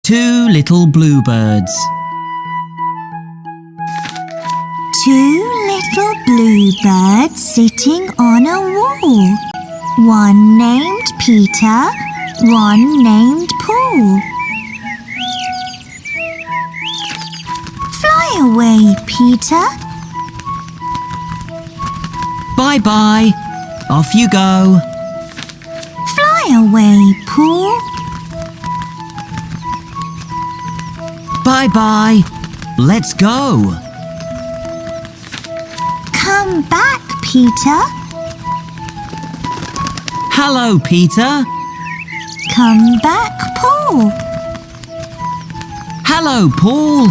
2 little bluebirds. 2 little bluebirds sitting on a wall. One named Peter, one named Paul. Fly away, Peter. Bye-bye. Off you go. Fly away, Paul. Bye-bye. Let's go. Come back, Peter. Hello, Peter. Come back, Paul. Hello, Paul.